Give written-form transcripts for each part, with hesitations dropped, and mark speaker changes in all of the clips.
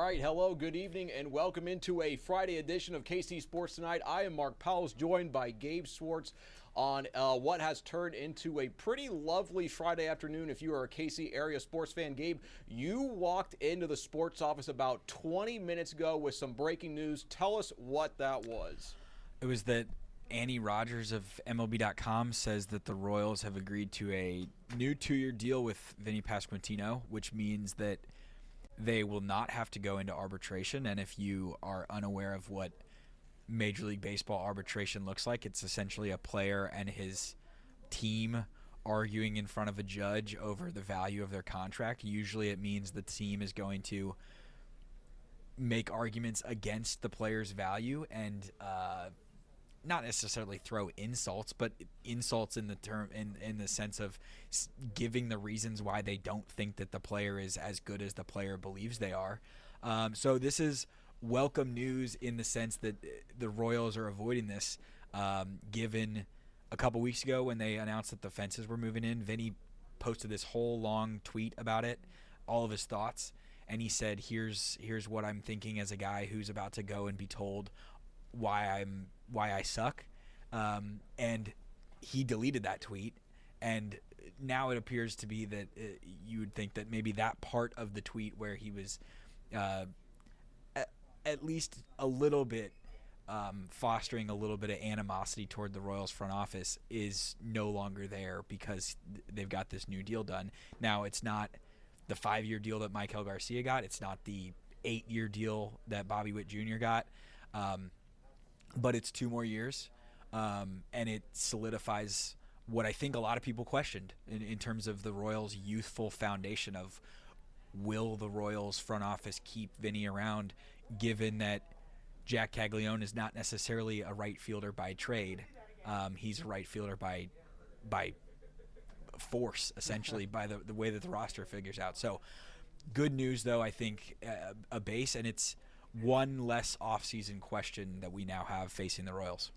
Speaker 1: right, hello, good evening, and welcome into a Friday edition of KC Sports Tonight. I am Mark Poulose, joined by Gabe Swartz on what has turned into a pretty lovely Friday afternoon. If you are a KC area sports fan, Gabe, you walked into the sports office about 20 minutes ago with some breaking news. Tell us what that was.
Speaker 2: It was that Annie Rogers of MLB.com says that the Royals have agreed to a new 2-year deal with Vinny Pasquantino, which means that they will not have to go into arbitration. And if you are unaware of what Major League Baseball arbitration looks like, it's essentially a player and his team arguing in front of a judge over the value of their contract. Usually it means the team is going to make arguments against the player's value and not necessarily throw insults, but insults in the sense of giving the reasons why they don't think that the player is as good as the player believes they are. So this is welcome news in the sense that the Royals are avoiding this. Given a couple weeks ago when they announced that the fences were moving in, Vinny posted this whole long tweet about it, all of his thoughts, and he said, here's what I'm thinking as a guy who's about to go and be told why I suck, and he deleted that tweet, and now it appears to be that you would think that maybe that part of the tweet where he was at least a little bit fostering a little bit of animosity toward the Royals front office is no longer there because they've got this new deal done. Now, it's not the 5-year deal that Michael Garcia got. It's not the 8-year deal that Bobby Witt Jr. got. But it's 2 more years, and it solidifies what I think a lot of people questioned in terms of the Royals' youthful foundation of will the Royals front office keep Vinny around, given that Jack Caglione is not necessarily a right fielder by trade. He's a right fielder by force, essentially, by the way that the roster figures out. So good news, though, I think, a base, and it's one less offseason question that we now have facing the Royals.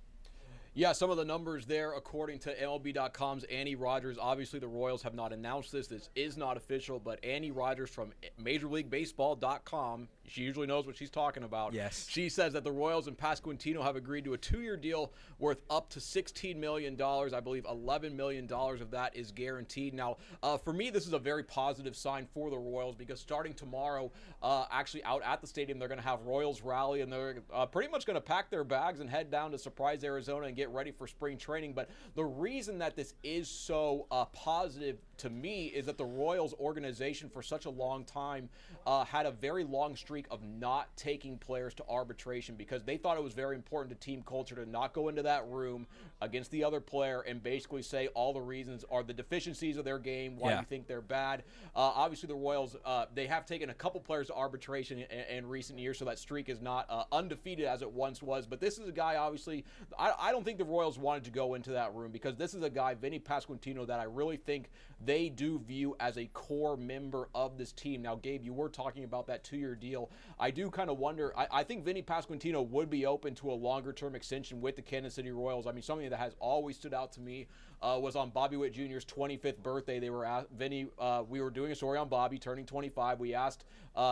Speaker 1: Yeah, some of the numbers there, according to MLB.com's Annie Rogers. Obviously, the Royals have not announced this. This is not official, but Annie Rogers from MajorLeagueBaseball.com, she usually knows what she's talking about.
Speaker 2: Yes.
Speaker 1: She says that the Royals and Pasquantino have agreed to a 2-year deal worth up to $16 million. I believe $11 million of that is guaranteed. Now, for me, this is a very positive sign for the Royals because starting tomorrow, actually out at the stadium, they're going to have Royals Rally, and they're pretty much going to pack their bags and head down to Surprise, Arizona and get ready for spring training. But the reason that this is so positive to me is that the Royals organization for such a long time had a very long streak of not taking players to arbitration because they thought it was very important to team culture to not go into that room against the other player and basically say all the reasons are the deficiencies of their game, why you think they're bad. Obviously, the Royals, they have taken a couple players to arbitration in recent years, so that streak is not undefeated as it once was. But this is a guy, obviously, I don't think the Royals wanted to go into that room because this is a guy, Vinny Pasquantino, that I really think they do view as a core member of this team. Now, Gabe, you were talking about that 2-year deal. I do kind of wonder, I think Vinny Pasquantino would be open to a longer-term extension with the Kansas City Royals. I mean, something that has always stood out to me was on Bobby Witt Jr.'s 25th birthday. They were at Vinny, we were doing a story on Bobby turning 25. We asked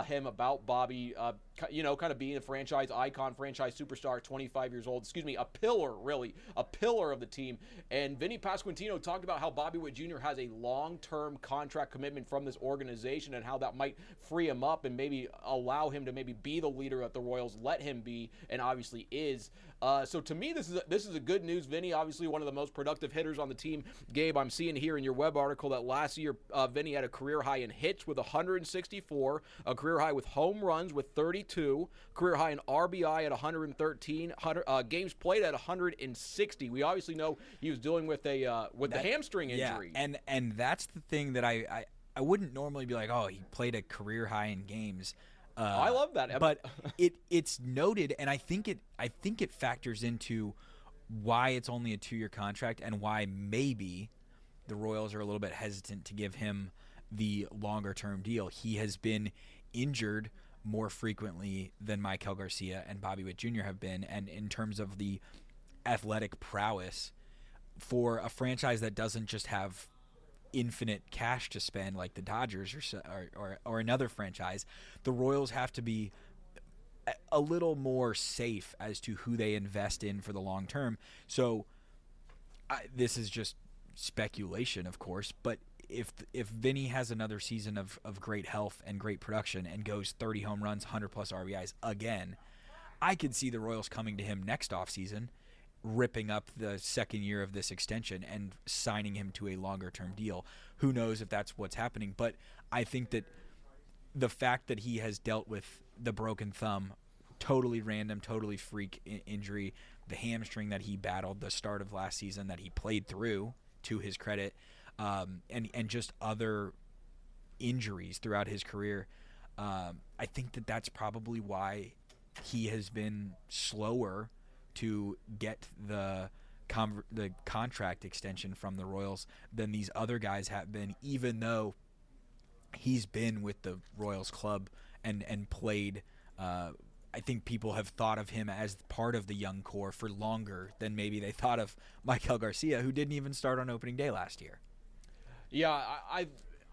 Speaker 1: him about Bobby, kind of being a franchise icon, franchise superstar at 25 years old. Excuse me, a pillar, really, a pillar of the team. And Vinny Pasquantino talked about how Bobby Witt Jr. has a long-term contract commitment from this organization and how that might free him up and maybe allow him to maybe be the leader that the Royals let him be, and obviously is. So to me, this is a good news. Vinny, obviously one of the most productive hitters on the team. Gabe, I'm seeing here in your web article that last year Vinny had a career high in hits with 164, a career high with home runs with 32, career high in RBI at 113, games played at 160. We obviously know he was dealing with the hamstring injury.
Speaker 2: Yeah, and that's the thing that I wouldn't normally be like, oh, he played a career high in games.
Speaker 1: I love that,
Speaker 2: but it's noted, and I think it factors into why it's only a 2-year contract and why maybe the Royals are a little bit hesitant to give him the longer-term deal. He has been injured more frequently than Michael Garcia and Bobby Witt Jr. have been, and in terms of the athletic prowess for a franchise that doesn't just have infinite cash to spend like the Dodgers or another franchise, the Royals have to be a little more safe as to who they invest in for the long term. So this is just speculation, of course, but if Vinny has another season of great health and great production and goes 30 home runs, 100-plus RBIs again, I could see the Royals coming to him next offseason, ripping up the second year of this extension and signing him to a longer-term deal. Who knows if that's what's happening, but I think that the fact that he has dealt with the broken thumb, totally random, totally freak injury, the hamstring that he battled the start of last season that he played through, to his credit, and just other injuries throughout his career, I think that that's probably why he has been slower to get the contract extension from the Royals than these other guys have been, even though he's been with the Royals club and played. I think people have thought of him as part of the young core for longer than maybe they thought of Michael Garcia, who didn't even start on opening day last year.
Speaker 1: Yeah,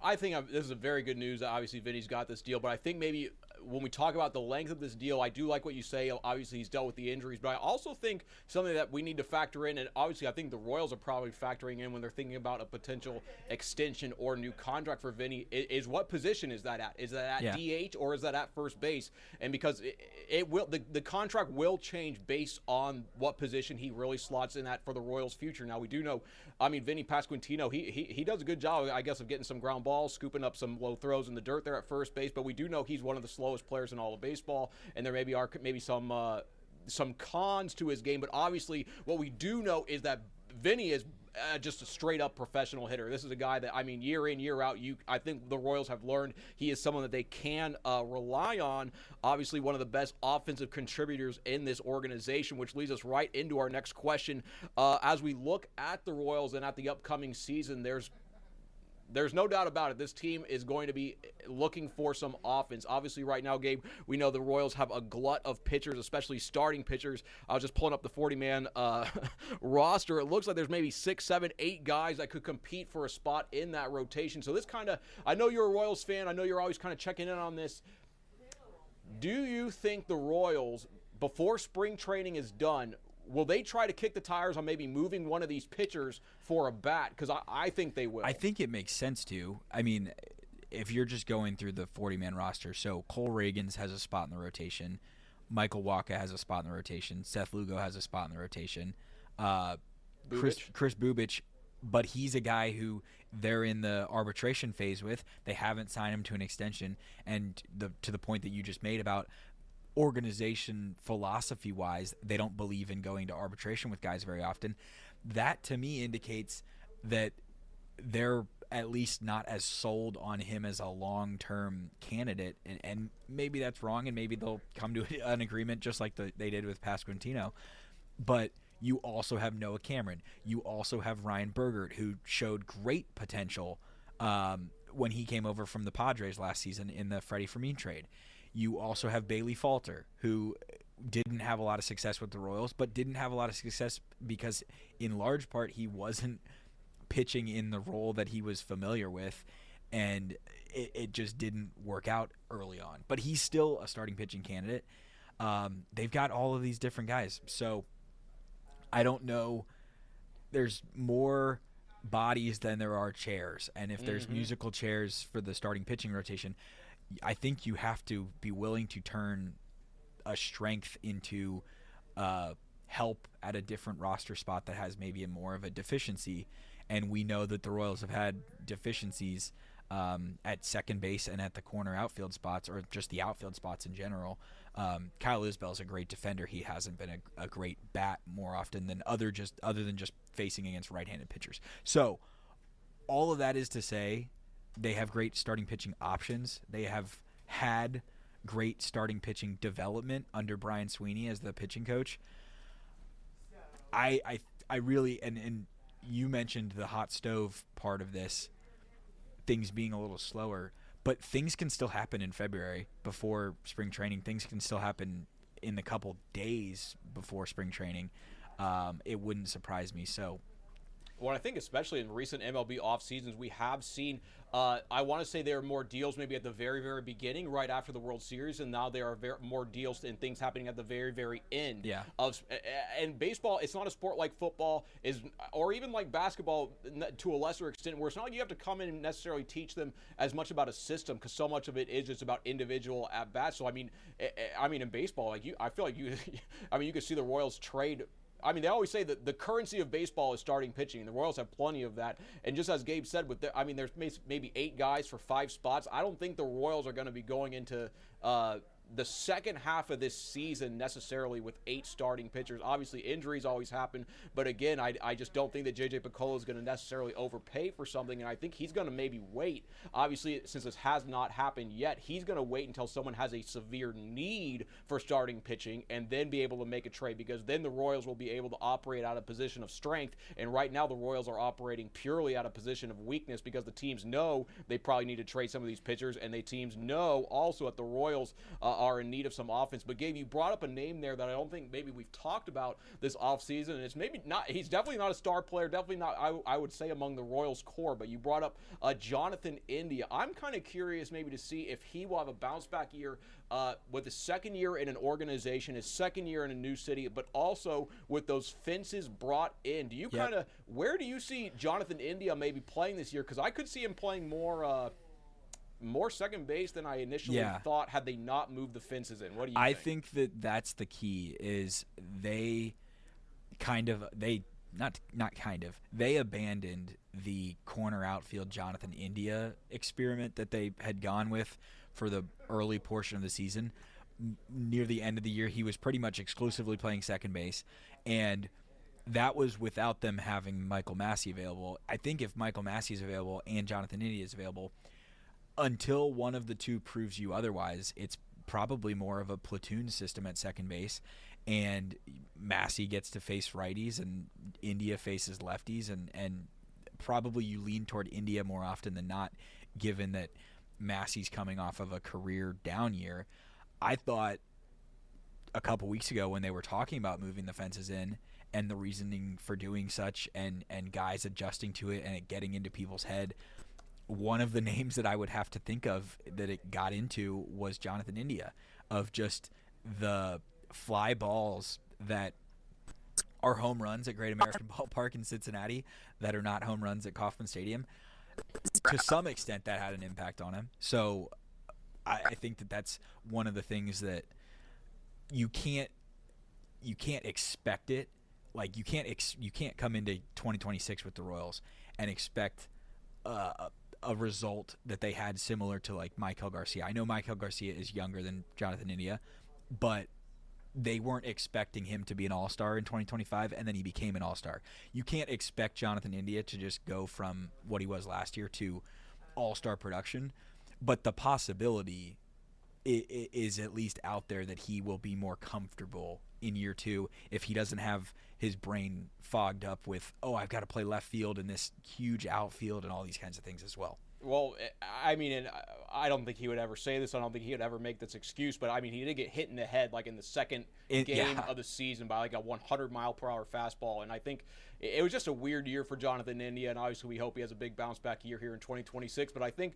Speaker 1: I think this is a very good news. Obviously, Vinny's got this deal, but I think maybe when we talk about the length of this deal, I do like what you say. Obviously, he's dealt with the injuries, but I also think something that we need to factor in, and obviously I think the Royals are probably factoring in when they're thinking about a potential extension or new contract for Vinny, is what position is that at? Is that at DH or is that at first base? And because it will, the contract will change based on what position he really slots in at for the Royals' future. Now, we do know, I mean, Vinny Pasquantino, he does a good job, I guess, of getting some ground balls, scooping up some low throws in the dirt there at first base, but we do know he's one of the slowest players in all of baseball, and there maybe are some cons to his game, but obviously what we do know is that Vinny is just a straight-up professional hitter. This is a guy that, I mean, year in, year out, I think the Royals have learned he is someone that they can rely on. Obviously, one of the best offensive contributors in this organization, which leads us right into our next question. As we look at the Royals and at the upcoming season, there's no doubt about it. This team is going to be looking for some offense. Obviously, right now, Gabe, we know the Royals have a glut of pitchers, especially starting pitchers. I was just pulling up the 40-man roster. It looks like there's maybe 6, 7, 8 guys that could compete for a spot in that rotation. So this kind of, I know you're a Royals fan. I know you're always kind of checking in on this. Do you think the Royals, before spring training is done, will they try to kick the tires on maybe moving one of these pitchers for a bat? Because I think they will.
Speaker 2: I think it makes sense to. I mean, if you're just going through the 40-man roster, so Cole Reagans has a spot in the rotation. Michael Wacha has a spot in the rotation. Seth Lugo has a spot in the rotation. Chris Bubich, but he's a guy who they're in the arbitration phase with. They haven't signed him to an extension. And to the point that you just made about organization philosophy-wise, they don't believe in going to arbitration with guys very often. That, to me, indicates that they're at least not as sold on him as a long-term candidate, and maybe that's wrong, and maybe they'll come to an agreement just like they did with Pasquantino. But you also have Noah Cameron. You also have Ryan Bergert, who showed great potential when he came over from the Padres last season in the Freddie Fermin trade. You also have Bailey Falter, who didn't have a lot of success with the Royals, but didn't have a lot of success because, in large part, he wasn't pitching in the role that he was familiar with, and it just didn't work out early on. But he's still a starting pitching candidate. They've got all of these different guys. So I don't know. There's more bodies than there are chairs, and if there's musical chairs for the starting pitching rotation, I think you have to be willing to turn a strength into help at a different roster spot that has maybe more of a deficiency. And we know that the Royals have had deficiencies at second base and at the corner outfield spots, or just the outfield spots in general. Kyle Isbell's a great defender. He hasn't been a great bat more often than other than just facing against right-handed pitchers. So all of that is to say, they have great starting pitching options. They have had great starting pitching development under Brian Sweeney as the pitching coach. I really, and you mentioned the hot stove part of this, things being a little slower, but things can still happen in February before spring training. Things can still happen in the couple days before spring training. It wouldn't surprise me. So
Speaker 1: Well, I think especially in recent MLB off seasons, we have seen. I want to say there are more deals maybe at the very, very beginning, right after the World Series, and now there are more deals and things happening at the very, very end.
Speaker 2: Yeah.
Speaker 1: And baseball, it's not a sport like football or even like basketball to a lesser extent, where it's not like you have to come in and necessarily teach them as much about a system, because so much of it is just about individual at bats. So I mean, in baseball, I feel like you can see the Royals trade. I mean, they always say that the currency of baseball is starting pitching, and the Royals have plenty of that. And just as Gabe said, there's maybe 8 guys for 5 spots. I don't think the Royals are going to be going into the second half of this season necessarily with 8 starting pitchers. Obviously, injuries always happen, but again, I just don't think that J.J. Picollo is going to necessarily overpay for something, and I think he's going to maybe wait. Obviously, since this has not happened yet, he's going to wait until someone has a severe need for starting pitching and then be able to make a trade, because then the Royals will be able to operate out of position of strength, and right now the Royals are operating purely out of position of weakness because the teams know they probably need to trade some of these pitchers, and the teams know also that the Royals are in need of some offense. But Gabe, you brought up a name there that I don't think maybe we've talked about this offseason, and it's maybe not, he's definitely not a star player, definitely not, I would say, among the Royals core, but you brought up Jonathan India. I'm kind of curious maybe to see if he will have a bounce back year with his second year in an organization, his second year in a new city, but also with those fences brought in. Do you kind of, where do you see Jonathan India maybe playing this year? Because I could see him playing more second base than I initially thought had they not moved the fences in. What do you think?
Speaker 2: I think that that's the key, is they abandoned the corner outfield Jonathan India experiment that they had gone with for the early portion of the season. Near the end of the year, he was pretty much exclusively playing second base, and that was without them having Michael Massey available. I think if Michael Massey is available and Jonathan India is available, until one of the two proves you otherwise, it's probably more of a platoon system at second base, and Massey gets to face righties and India faces lefties, and probably you lean toward India more often than not, given that Massey's coming off of a career down year. I thought a couple weeks ago when they were talking about moving the fences in and the reasoning for doing such, and guys adjusting to it and it getting into people's head, one of the names that I would have to think of that it got into was Jonathan India, of just the fly balls that are home runs at Great American Ballpark in Cincinnati that are not home runs at Kauffman Stadium. To some extent, that had an impact on him. So I think that that's one of the things that you can't expect it. Like you can't come into 2026 with the Royals and expect a result that they had similar to like Michael Garcia. I know Michael Garcia is younger than Jonathan India, but they weren't expecting him to be an all-star in 2025, and then he became an all-star. You can't expect Jonathan India to just go from what he was last year to all-star production, but the possibility is at least out there that he will be more comfortable in year 2 if he doesn't have his brain fogged up with, I've got to play left field in this huge outfield and all these kinds of things as well.
Speaker 1: Well, I mean, and I don't think he would ever say this. I don't think he would ever make this excuse. But, I mean, he did get hit in the head, like, in the second game of the season by, like, a 100-mile-per-hour fastball. And I think it was just a weird year for Jonathan India, and obviously we hope he has a big bounce-back year here in 2026. But I think,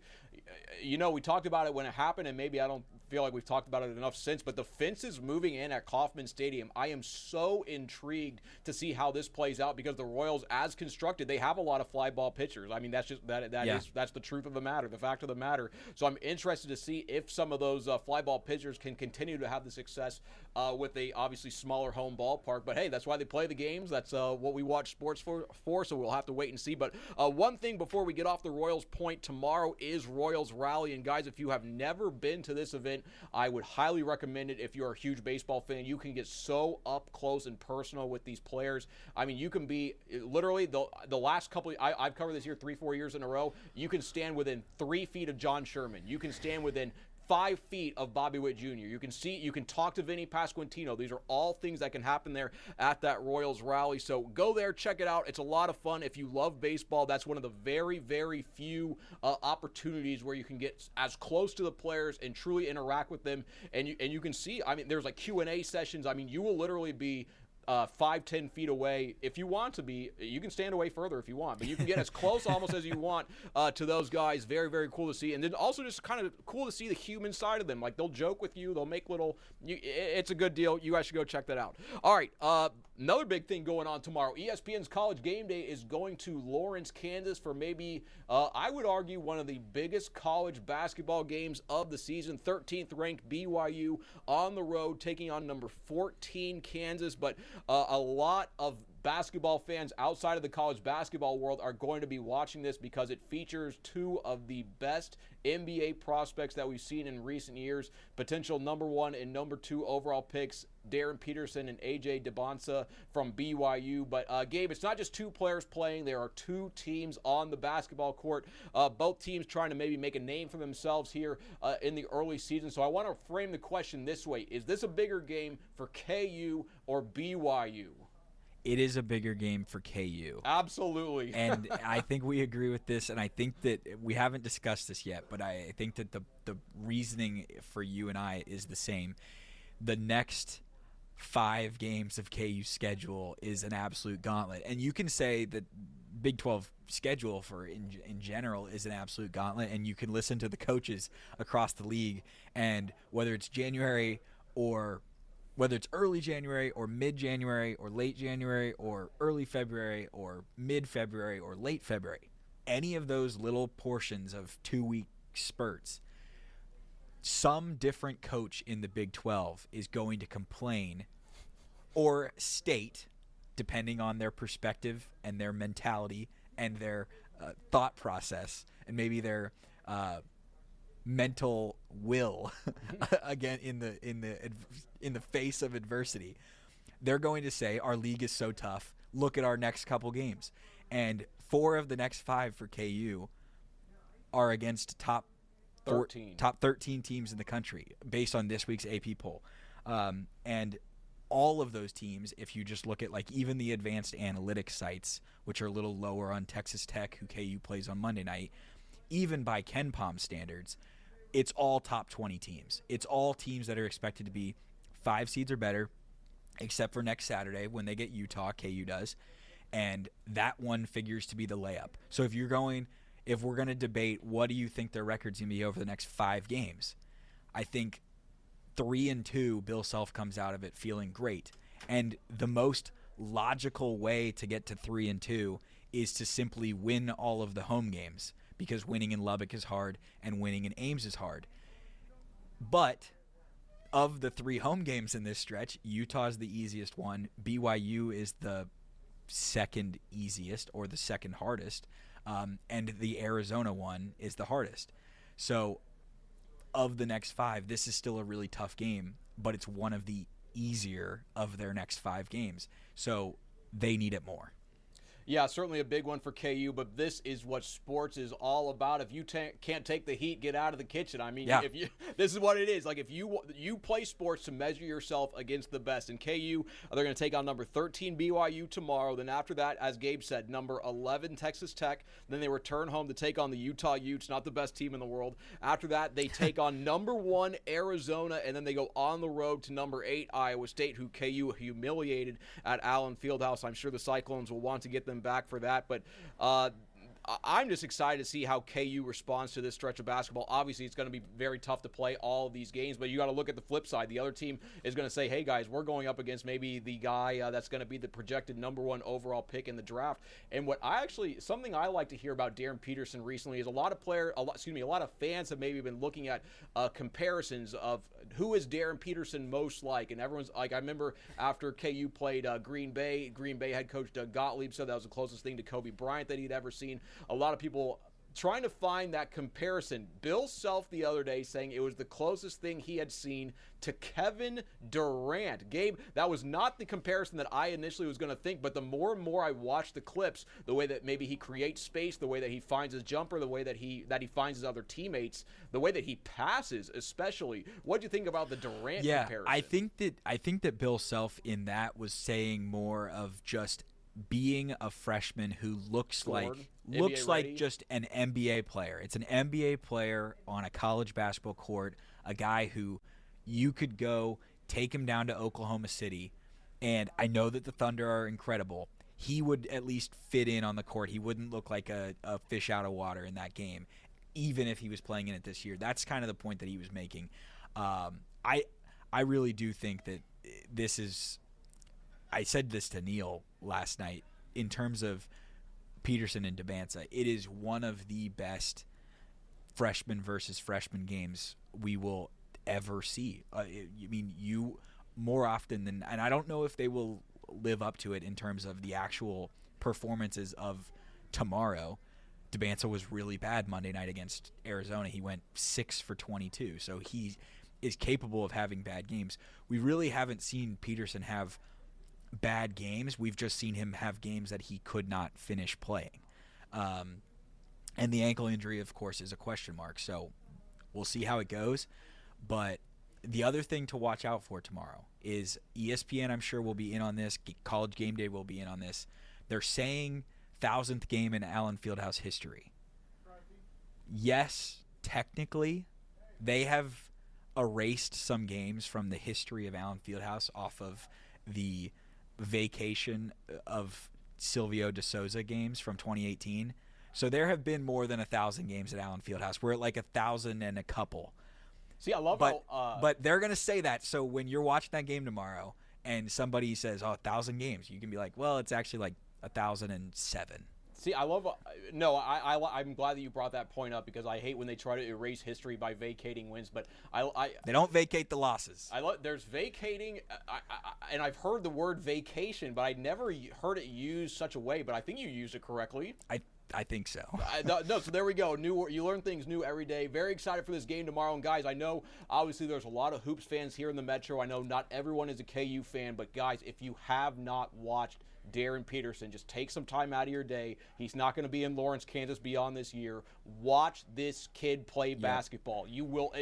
Speaker 1: we talked about it when it happened, and maybe I don't feel like we've talked about it enough since. But the fences moving in at Kauffman Stadium, I am so intrigued to see how this plays out, because the Royals, as constructed, they have a lot of fly ball pitchers. I mean, that's just that's the truth of the matter, the fact of the matter. So I'm interested to see if some of those fly ball pitchers can continue to have the success with a obviously smaller home ballpark. But hey, that's why they play the games. That's what we watch sports for. So we'll have to wait and see. But one thing before we get off the Royals point, tomorrow is Royals Rally, and guys, if you have never been to this event, I would highly recommend it. If you're a huge baseball fan, you can get so up close and personal with these players. I mean, you can be literally the last couple. I've covered this here 3-4 years in a row. You can stand within 3 feet of John Sherman. You can stand within 5 feet of Bobby Witt Jr. You can talk to Vinny Pasquantino. These are all things that can happen there at that Royals Rally. So go there, check it out. It's a lot of fun. If you love baseball, that's one of the very, very few opportunities where you can get as close to the players and truly interact with them. And you can see, I mean, there's like Q&A sessions. I mean, you will literally be 5-10 feet away. If you want to be, you can stand away further if you want, but you can get as close almost as you want to those guys. Very, very cool to see. And then also just kind of cool to see the human side of them. Like, they'll joke with you. They'll make little it's a good deal. You guys should go check that out. All right. Another big thing going on tomorrow. ESPN's College Game Day is going to Lawrence, Kansas for maybe, I would argue, one of the biggest college basketball games of the season. 13th ranked BYU on the road taking on number 14 Kansas. But a lot of basketball fans outside of the college basketball world are going to be watching this because it features two of the best NBA prospects that we've seen in recent years. Potential number 1 and number 2 overall picks, Darren Peterson and AJ DeBonsa from BYU. But Gabe, it's not just two players playing. There are two teams on the basketball court. Both teams trying to maybe make a name for themselves here in the early season. So I want to frame the question this way. Is this a bigger game for KU or BYU?
Speaker 2: It is a bigger game for KU.
Speaker 1: Absolutely.
Speaker 2: And I think we agree with this, and I think that we haven't discussed this yet, but I think that the reasoning for you and I is the same. The next 5 games of KU's schedule is an absolute gauntlet. And you can say that Big 12 schedule for in general is an absolute gauntlet, and you can listen to the coaches across the league, and whether it's January or whether it's early January or mid-January or late January or early February or mid-February or late February, any of those little portions of 2-week spurts, some different coach in the Big 12 is going to complain or state, depending on their perspective and their mentality and their thought process and maybe their mental will again in the face of adversity, they're going to say our league is so tough. Look at our next couple games, and 4 of the next 5 for KU are against top 13 teams in the country based on this week's AP poll, and all of those teams, if you just look at like even the advanced analytics sites, which are a little lower on Texas Tech, who KU plays on Monday night, even by KenPom standards, it's all top 20 teams. It's all teams that are expected to be 5 seeds or better, except for next Saturday when they get Utah, KU does, and that one figures to be the layup. So if we're going to debate what do you think their record's going to be over the next 5 games, I think 3-2, Bill Self comes out of it feeling great. And the most logical way to get to 3-2 is to simply win all of the home games, because winning in Lubbock is hard and winning in Ames is hard. But of the 3 home games in this stretch, Utah is the easiest one. BYU is the second easiest or the second hardest. And the Arizona one is the hardest. So of the next 5, this is still a really tough game, but it's one of the easier of their next 5 games. So they need it more.
Speaker 1: Yeah, certainly a big one for KU, but this is what sports is all about. If you can't take the heat, get out of the kitchen. I mean, this is what it is. Like, if you play sports to measure yourself against the best. In KU, they're going to take on number 13 BYU tomorrow. Then after that, as Gabe said, number 11 Texas Tech. Then they return home to take on the Utah Utes, not the best team in the world. After that, they take on number 1 Arizona, and then they go on the road to number 8 Iowa State, who KU humiliated at Allen Fieldhouse. I'm sure the Cyclones will want to get them back for that, but I'm just excited to see how KU responds to this stretch of basketball. Obviously, it's going to be very tough to play all of these games, but you got to look at the flip side. The other team is going to say, hey, guys, we're going up against maybe the guy that's going to be the projected number 1 overall pick in the draft. And something I like to hear about Darren Peterson recently is a lot of fans have maybe been looking at comparisons of who is Darren Peterson most like. And everyone's like, I remember after KU played Green Bay head coach Doug Gottlieb said that was the closest thing to Kobe Bryant that he'd ever seen. A lot of people trying to find that comparison. Bill Self the other day saying it was the closest thing he had seen to Kevin Durant. Gabe, that was not the comparison that I initially was going to think, but the more and more I watch the clips, the way that maybe he creates space, the way that he finds his jumper, the way that he finds his other teammates, the way that he passes especially. What do you think about the Durant comparison?
Speaker 2: I think that Bill Self in that was saying more of just being a freshman who looks like just an NBA player. It's an NBA player on a college basketball court, a guy who you could go take him down to Oklahoma City And I know that the Thunder are incredible. He would at least fit in on the court. He wouldn't look like a fish out of water in that game, even if he was playing in it this year. That's kind of the point that he was making. I really do think that this is – I said this to Neil last night in terms of Peterson and Debanza. It is one of the best freshman versus freshman games we will ever see. You more often than – and I don't know if they will live up to it in terms of the actual performances of tomorrow. Debanza was really bad Monday night against Arizona. He went 6 for 22, so he is capable of having bad games. We really haven't seen Peterson have bad games. We've just seen him have games that he could not finish playing. And the ankle injury, of course, is a question mark, so we'll see how it goes. But the other thing to watch out for tomorrow is ESPN, I'm sure, will be in on this. College Game Day will be in on this. They're saying 1,000th game in Allen Fieldhouse history. Yes, technically, they have erased some games from the history of Allen Fieldhouse off of the vacation of Silvio De Souza games from 2018. So there have been more than 1,000 games at Allen Fieldhouse. We're at like 1,000 and a couple.
Speaker 1: See, I love
Speaker 2: but they're going to say that. So when you're watching that game tomorrow and somebody says, 1,000 games, you can be like, well, it's actually like 1,007.
Speaker 1: See, I love I'm glad that you brought that point up because I hate when they try to erase history by vacating wins. But
Speaker 2: they don't vacate the losses.
Speaker 1: There's vacating, and I've heard the word vacation, but I never heard it used such a way. But I think you used it correctly.
Speaker 2: I think so.
Speaker 1: No, so there we go. You learn things new every day. Very excited for this game tomorrow. And, guys, I know, obviously, there's a lot of Hoops fans here in the Metro. I know not everyone is a KU fan. But, guys, if you have not watched Darren Peterson, just take some time out of your day. He's not going to be in Lawrence, Kansas beyond this year. Watch this kid play basketball. You will.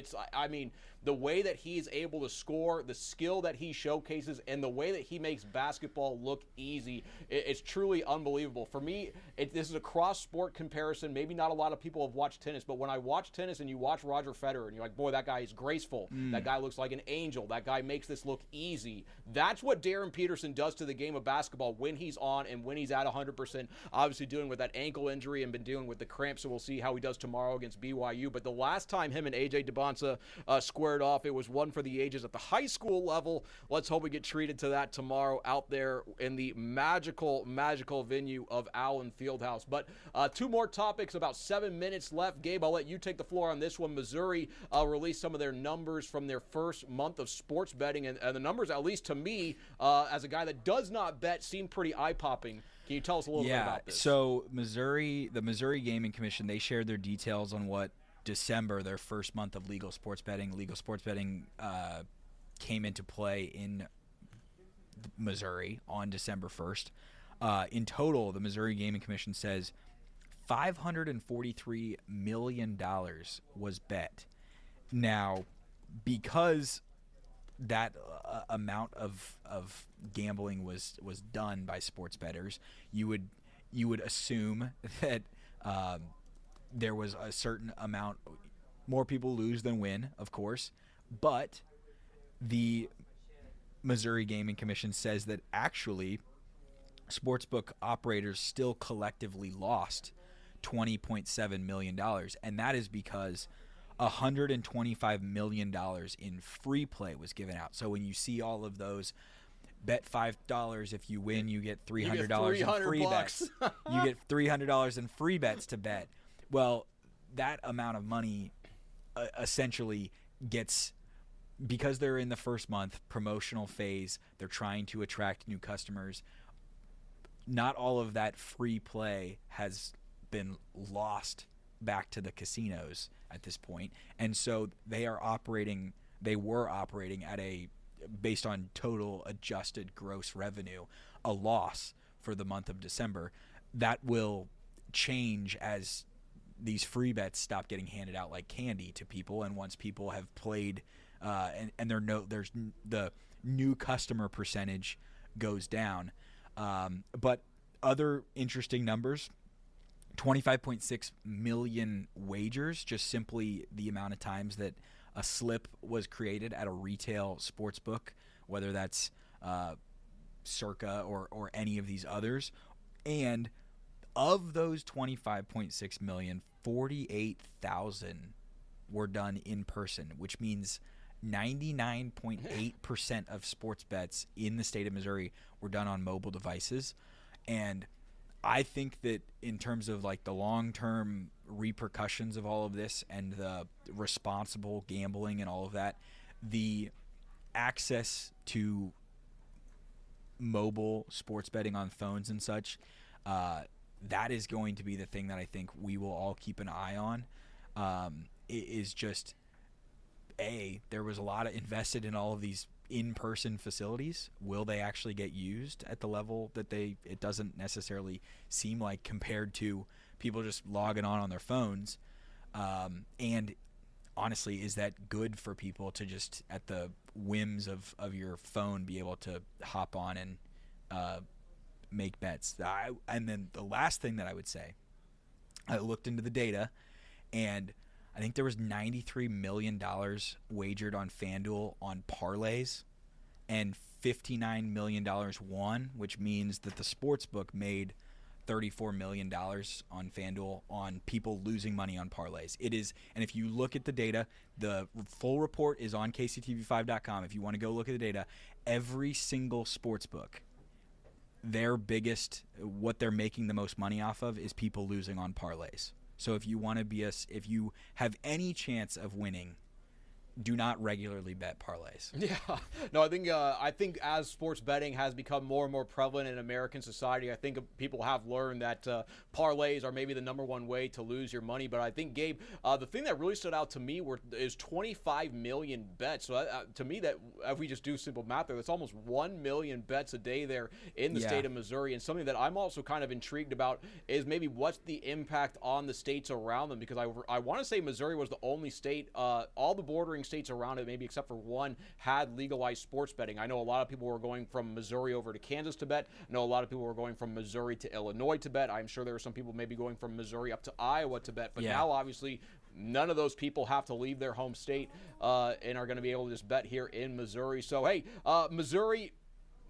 Speaker 1: The way that he is able to score, the skill that he showcases, and the way that he makes basketball look easy, it's truly unbelievable. For me, this is a cross-sport comparison. Maybe not a lot of people have watched tennis, but when I watch tennis and you watch Roger Federer and you're like, boy, that guy is graceful. That guy looks like an angel. That guy makes this look easy. That's what Darren Peterson does to the game of basketball when he's on and when he's at 100%. Obviously dealing with that ankle injury and been dealing with the cramps, so we'll see how he does tomorrow against BYU. But the last time him and A.J. Debanza squared off, it was one for the ages at the high school level. Let's hope we get treated to that tomorrow out there in the magical venue of Allen Fieldhouse. But two more topics, about 7 minutes left. Gabe, I'll let you take the floor on this one. Missouri released some of their numbers from their first month of sports betting, and the numbers, at least to me, as a guy that does not bet, seem pretty eye-popping. Can you tell us a little bit about this?
Speaker 2: So the Missouri Gaming Commission, they shared their details on what December, their first month of legal sports betting. Legal sports betting came into play in Missouri on December 1st. In total, the Missouri Gaming Commission says $543 million was bet. Now, because that amount of gambling was done by sports bettors, you would assume that there was a certain amount more people lose than win, of course, but the Missouri Gaming Commission says that actually sportsbook operators still collectively lost $20.7 million, and that is because $125 million in free play was given out. So when you see all of those, bet $5 if you win, you get $300 in free bets. You get $300 in free bets to bet. Well, that amount of money essentially gets, because they're in the first month promotional phase, they're trying to attract new customers. Not all of that free play has been lost back to the casinos at this point. And so they were operating at a, based on total adjusted gross revenue, a loss for the month of December. That will change as these free bets stop getting handed out like candy to people, and once people have played and there's the new customer percentage goes down. But other interesting numbers, 25.6 million wagers, just simply the amount of times that a slip was created at a retail sports book, whether that's Circa or any of these others. And of those 25.6 million, 48,000 were done in person, which means 99.8% of sports bets in the state of Missouri were done on mobile devices. And I think that in terms of like the long-term repercussions of all of this and the responsible gambling and all of that, the access to mobile sports betting on phones and such, that is going to be the thing that I think we will all keep an eye on. It is just, there was a lot of invested in all of these in-person facilities. Will they actually get used at the level that it doesn't necessarily seem like compared to people just logging on their phones? And honestly, is that good for people to just at the whims of your phone be able to hop on and make bets? And then the last thing that I would say, I looked into the data, and I think there was $93 million wagered on FanDuel on parlays, and $59 million won, which means that the sportsbook made $34 million on FanDuel on people losing money on parlays. It is, and if you look at the data, the full report is on kctv5.com. If you want to go look at the data, every single sportsbook, their biggest, what they're making the most money off of is people losing on parlays. So if you want to be if you have any chance of winning, do not regularly bet parlays.
Speaker 1: Yeah, no, I think as sports betting has become more and more prevalent in American society, I think people have learned that parlays are maybe the number one way to lose your money. But I think, Gabe, the thing that really stood out to me is 25 million bets. So to me, that if we just do simple math there, that's almost 1 million bets a day there in the state of Missouri. And something that I'm also kind of intrigued about is maybe what's the impact on the states around them, because I want to say Missouri was the only state, all the bordering states around it, maybe except for one, had legalized sports betting. I know a lot of people were going from Missouri over to Kansas to bet. I know a lot of people were going from Missouri to Illinois to bet. I'm sure there were some people maybe going from Missouri up to Iowa to bet. But now, obviously, none of those people have to leave their home state and are going to be able to just bet here in Missouri. So, hey, Missouri,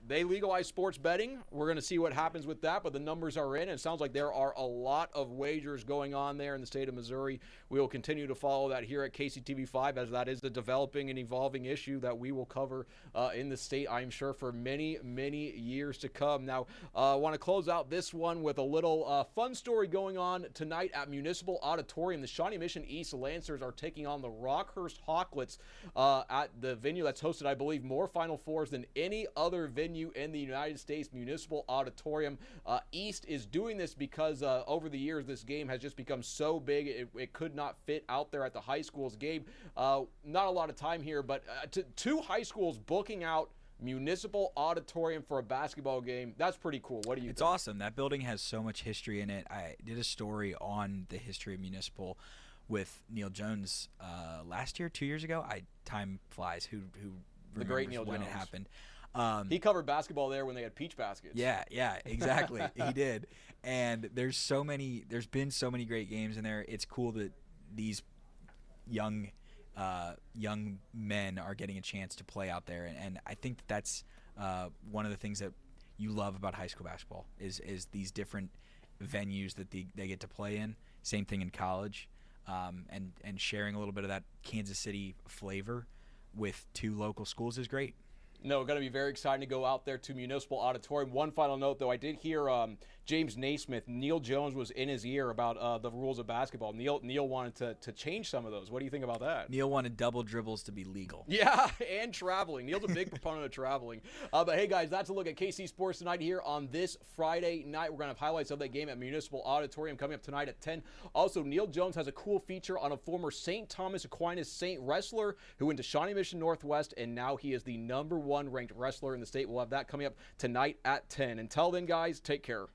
Speaker 1: they legalize sports betting. We're going to see what happens with that, but the numbers are in. And it sounds like there are a lot of wagers going on there in the state of Missouri. We will continue to follow that here at KCTV5, as that is a developing and evolving issue that we will cover in the state, I'm sure, for many, many years to come. Now, I want to close out this one with a little fun story going on tonight at Municipal Auditorium. The Shawnee Mission East Lancers are taking on the Rockhurst Hawklets at the venue that's hosted, I believe, more Final Fours than any other venue in the United States, Municipal Auditorium. East is doing this because over the years this game has just become so big it could not fit out there at the high schools. Gabe, not a lot of time here, but two high schools booking out Municipal Auditorium for a basketball game, that's pretty cool. What do you think?
Speaker 2: It's awesome. That building has so much history in it. I did a story on the history of Municipal with Neil Jones last year, 2 years ago. Time flies. Who
Speaker 1: the great Neil
Speaker 2: when
Speaker 1: Jones.
Speaker 2: It happened.
Speaker 1: He covered basketball there when they had peach baskets.
Speaker 2: Yeah, exactly. He did. And there's been so many great games in there. It's cool that these young men are getting a chance to play out there. And I think that's one of the things that you love about high school basketball is these different venues that they get to play in. Same thing in college. And sharing a little bit of that Kansas City flavor with two local schools is great.
Speaker 1: No, going to be very exciting to go out there to Municipal Auditorium. One final note, though, I did hear James Naismith, Neil Jones was in his ear about the rules of basketball. Neil wanted to change some of those. What do you think about that?
Speaker 2: Neil wanted double dribbles to be legal.
Speaker 1: Yeah, and traveling. Neil's a big proponent of traveling. But, hey, guys, that's a look at KC Sports tonight here on this Friday night. We're going to have highlights of that game at Municipal Auditorium coming up tonight at 10. Also, Neil Jones has a cool feature on a former St. Thomas Aquinas Saint wrestler who went to Shawnee Mission Northwest, and now he is the #1 ranked wrestler in the state. We'll have that coming up tonight at 10. Until then, guys, take care.